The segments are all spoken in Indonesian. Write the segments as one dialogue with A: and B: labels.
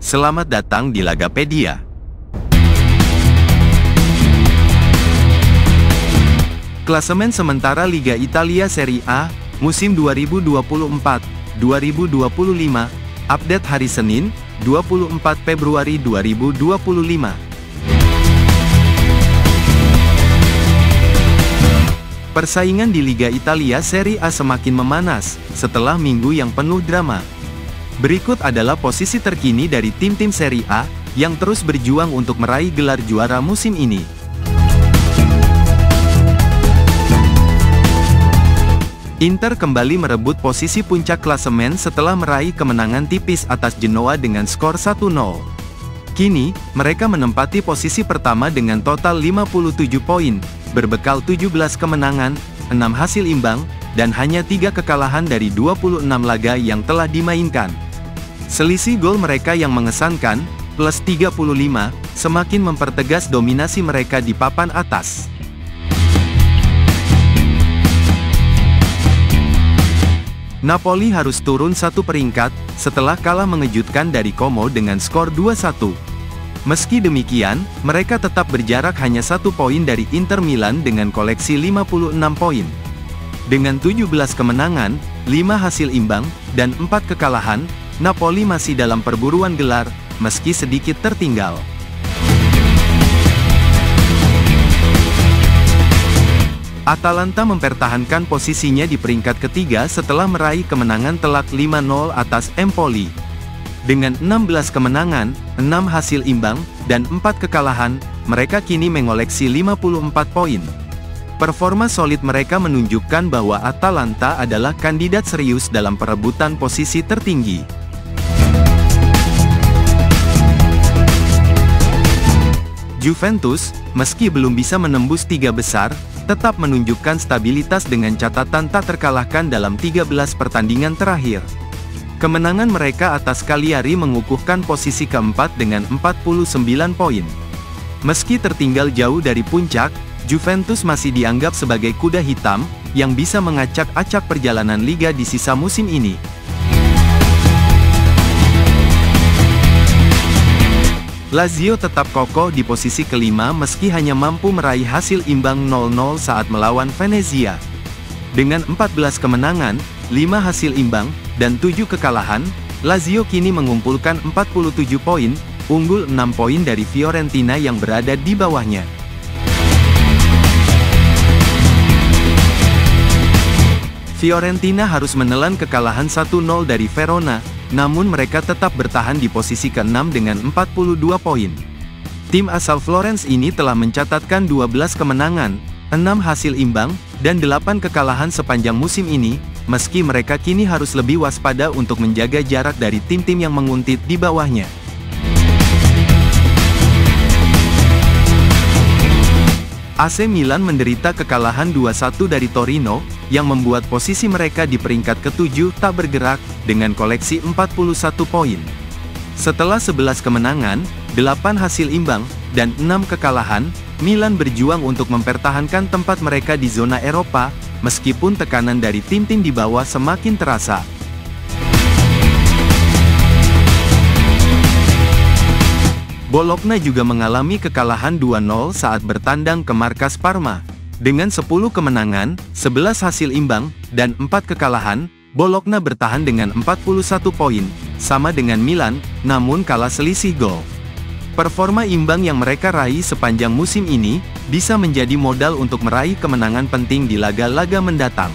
A: Selamat datang di Lagapedia. Klasemen sementara Liga Italia Serie A, musim 2024-2025, update hari Senin, 24 Februari 2025. Persaingan di Liga Italia Serie A semakin memanas, setelah minggu yang penuh drama. Berikut adalah posisi terkini dari tim-tim Serie A, yang terus berjuang untuk meraih gelar juara musim ini. Inter kembali merebut posisi puncak klasemen setelah meraih kemenangan tipis atas Genoa dengan skor 1-0. Kini, mereka menempati posisi pertama dengan total 57 poin, berbekal 17 kemenangan, 6 hasil imbang, dan hanya 3 kekalahan dari 26 laga yang telah dimainkan. Selisih gol mereka yang mengesankan, plus 35, semakin mempertegas dominasi mereka di papan atas. Napoli harus turun satu peringkat, setelah kalah mengejutkan dari Como dengan skor 2-1. Meski demikian, mereka tetap berjarak hanya 1 poin dari Inter Milan dengan koleksi 56 poin. Dengan 17 kemenangan, 5 hasil imbang, dan 4 kekalahan, Napoli masih dalam perburuan gelar, meski sedikit tertinggal. Atalanta mempertahankan posisinya di peringkat ketiga setelah meraih kemenangan telak 5-0 atas Empoli. Dengan 16 kemenangan, 6 hasil imbang, dan 4 kekalahan, mereka kini mengoleksi 54 poin. Performa solid mereka menunjukkan bahwa Atalanta adalah kandidat serius dalam perebutan posisi tertinggi. Juventus, meski belum bisa menembus 3 besar, tetap menunjukkan stabilitas dengan catatan tak terkalahkan dalam 13 pertandingan terakhir. Kemenangan mereka atas Cagliari mengukuhkan posisi keempat dengan 49 poin. Meski tertinggal jauh dari puncak, Juventus masih dianggap sebagai kuda hitam, yang bisa mengacak-acak perjalanan liga di sisa musim ini. Lazio tetap kokoh di posisi kelima meski hanya mampu meraih hasil imbang 0-0 saat melawan Venezia. Dengan 14 kemenangan, 5 hasil imbang, dan 7 kekalahan, Lazio kini mengumpulkan 47 poin, unggul 6 poin dari Fiorentina yang berada di bawahnya. Fiorentina harus menelan kekalahan 1-0 dari Verona, namun mereka tetap bertahan di posisi ke-6 dengan 42 poin. Tim asal Florence ini telah mencatatkan 12 kemenangan, 6 hasil imbang, dan 8 kekalahan sepanjang musim ini, meski mereka kini harus lebih waspada untuk menjaga jarak dari tim-tim yang menguntit di bawahnya. AC Milan menderita kekalahan 2-1 dari Torino, yang membuat posisi mereka di peringkat ke-7 tak bergerak, dengan koleksi 41 poin. Setelah 11 kemenangan, 8 hasil imbang, dan 6 kekalahan, Milan berjuang untuk mempertahankan tempat mereka di zona Eropa, meskipun tekanan dari tim-tim di bawah semakin terasa. Bologna juga mengalami kekalahan 2-0 saat bertandang ke markas Parma. Dengan 10 kemenangan, 11 hasil imbang, dan 4 kekalahan, Bologna bertahan dengan 41 poin, sama dengan Milan, namun kalah selisih gol. Performa imbang yang mereka raih sepanjang musim ini, bisa menjadi modal untuk meraih kemenangan penting di laga-laga mendatang.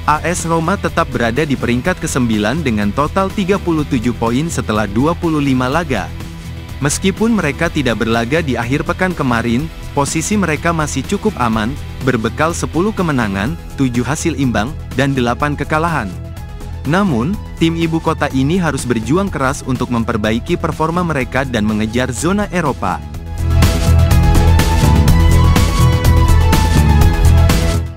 A: AS Roma tetap berada di peringkat ke-9 dengan total 37 poin setelah 25 laga. Meskipun mereka tidak berlaga di akhir pekan kemarin, posisi mereka masih cukup aman, berbekal 10 kemenangan, 7 hasil imbang, dan 8 kekalahan. Namun, tim ibu kota ini harus berjuang keras untuk memperbaiki performa mereka dan mengejar zona Eropa.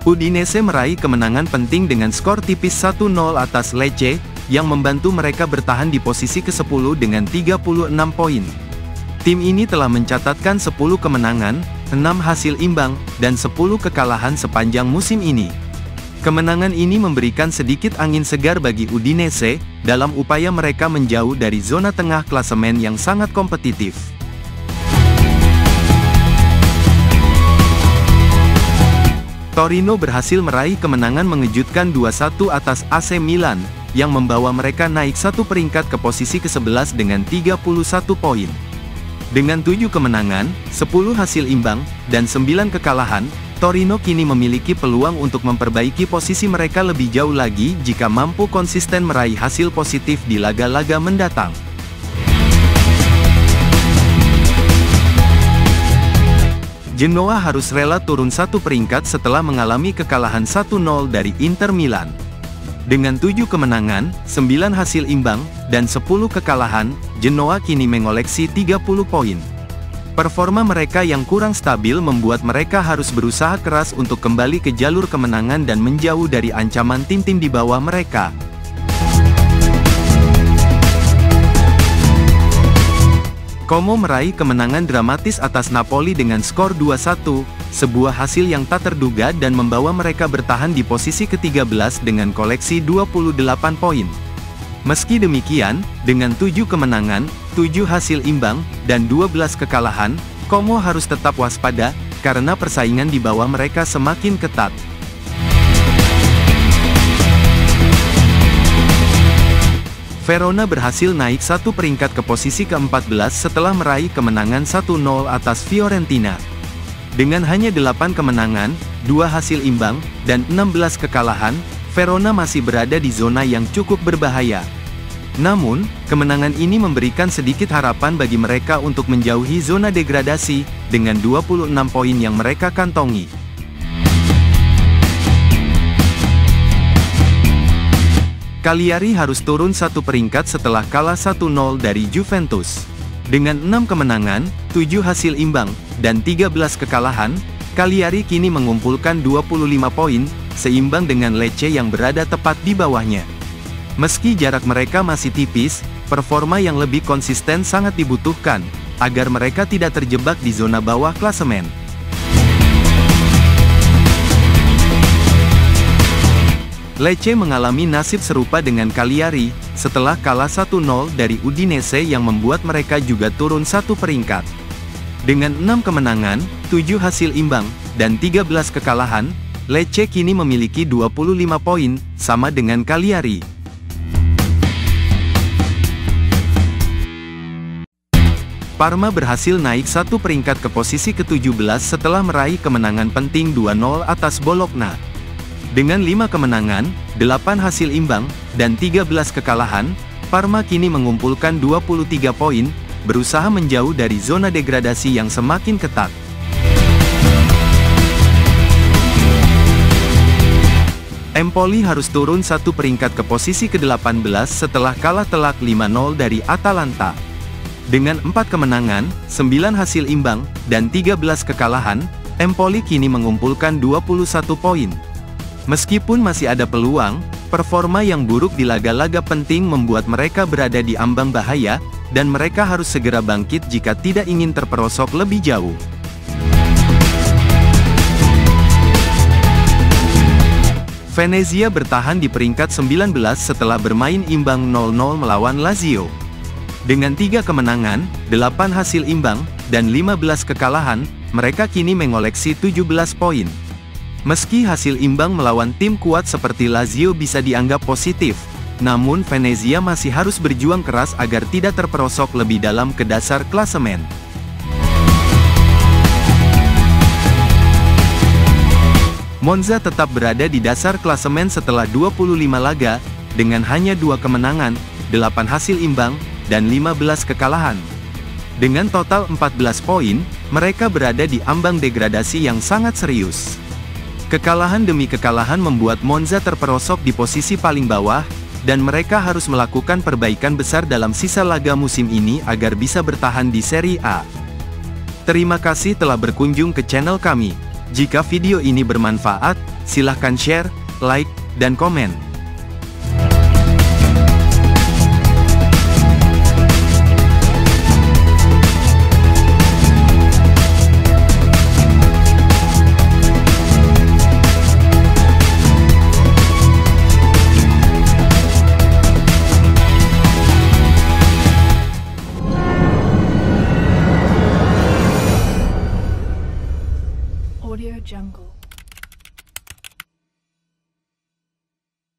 A: Udinese meraih kemenangan penting dengan skor tipis 1-0 atas Lecce, yang membantu mereka bertahan di posisi ke-10 dengan 36 poin. Tim ini telah mencatatkan 10 kemenangan, 6 hasil imbang, dan 10 kekalahan sepanjang musim ini. Kemenangan ini memberikan sedikit angin segar bagi Udinese, dalam upaya mereka menjauh dari zona tengah klasemen yang sangat kompetitif. Torino berhasil meraih kemenangan mengejutkan 2-1 atas AC Milan, yang membawa mereka naik satu peringkat ke posisi ke-11 dengan 31 poin. Dengan 7 kemenangan, 10 hasil imbang, dan 9 kekalahan, Torino kini memiliki peluang untuk memperbaiki posisi mereka lebih jauh lagi jika mampu konsisten meraih hasil positif di laga-laga mendatang. Genoa harus rela turun satu peringkat setelah mengalami kekalahan 1-0 dari Inter Milan. Dengan 7 kemenangan, 9 hasil imbang, dan 10 kekalahan, Genoa kini mengoleksi 30 poin. Performa mereka yang kurang stabil membuat mereka harus berusaha keras untuk kembali ke jalur kemenangan dan menjauh dari ancaman tim-tim di bawah mereka. Como meraih kemenangan dramatis atas Napoli dengan skor 2-1, sebuah hasil yang tak terduga dan membawa mereka bertahan di posisi ke-13 dengan koleksi 28 poin. Meski demikian, dengan 7 kemenangan, 7 hasil imbang, dan 12 kekalahan, Como harus tetap waspada, karena persaingan di bawah mereka semakin ketat. Verona berhasil naik satu peringkat ke posisi ke-14 setelah meraih kemenangan 1-0 atas Fiorentina. Dengan hanya 8 kemenangan, 2 hasil imbang, dan 16 kekalahan, Verona masih berada di zona yang cukup berbahaya. Namun, kemenangan ini memberikan sedikit harapan bagi mereka untuk menjauhi zona degradasi, dengan 26 poin yang mereka kantongi. Cagliari harus turun satu peringkat setelah kalah 1-0 dari Juventus. Dengan 6 kemenangan, 7 hasil imbang, dan 13 kekalahan, Cagliari kini mengumpulkan 25 poin, seimbang dengan Lecce yang berada tepat di bawahnya. Meski jarak mereka masih tipis, performa yang lebih konsisten sangat dibutuhkan, agar mereka tidak terjebak di zona bawah klasemen. Lecce mengalami nasib serupa dengan Cagliari, setelah kalah 1-0 dari Udinese yang membuat mereka juga turun satu peringkat. Dengan 6 kemenangan, 7 hasil imbang, dan 13 kekalahan, Lecce kini memiliki 25 poin, sama dengan Cagliari. Parma berhasil naik satu peringkat ke posisi ke-17 setelah meraih kemenangan penting 2-0 atas Bologna. Dengan 5 kemenangan, 8 hasil imbang, dan 13 kekalahan, Parma kini mengumpulkan 23 poin, berusaha menjauh dari zona degradasi yang semakin ketat. Empoli harus turun satu peringkat ke posisi ke-18 setelah kalah telak 5-0 dari Atalanta. Dengan 4 kemenangan, 9 hasil imbang, dan 13 kekalahan, Empoli kini mengumpulkan 21 poin. Meskipun masih ada peluang, performa yang buruk di laga-laga penting membuat mereka berada di ambang bahaya, dan mereka harus segera bangkit jika tidak ingin terperosok lebih jauh. Venezia bertahan di peringkat 19 setelah bermain imbang 0-0 melawan Lazio. Dengan 3 kemenangan, 8 hasil imbang, dan 15 kekalahan, mereka kini mengoleksi 17 poin. Meski hasil imbang melawan tim kuat seperti Lazio bisa dianggap positif, namun Venezia masih harus berjuang keras agar tidak terperosok lebih dalam ke dasar klasemen. Monza tetap berada di dasar klasemen setelah 25 laga, dengan hanya 2 kemenangan, 8 hasil imbang, dan 15 kekalahan. Dengan total 14 poin, mereka berada di ambang degradasi yang sangat serius. Kekalahan demi kekalahan membuat Monza terperosok di posisi paling bawah, dan mereka harus melakukan perbaikan besar dalam sisa laga musim ini agar bisa bertahan di Serie A. Terima kasih telah berkunjung ke channel kami. Jika video ini bermanfaat, silahkan share, like, dan komen.
B: Jungle.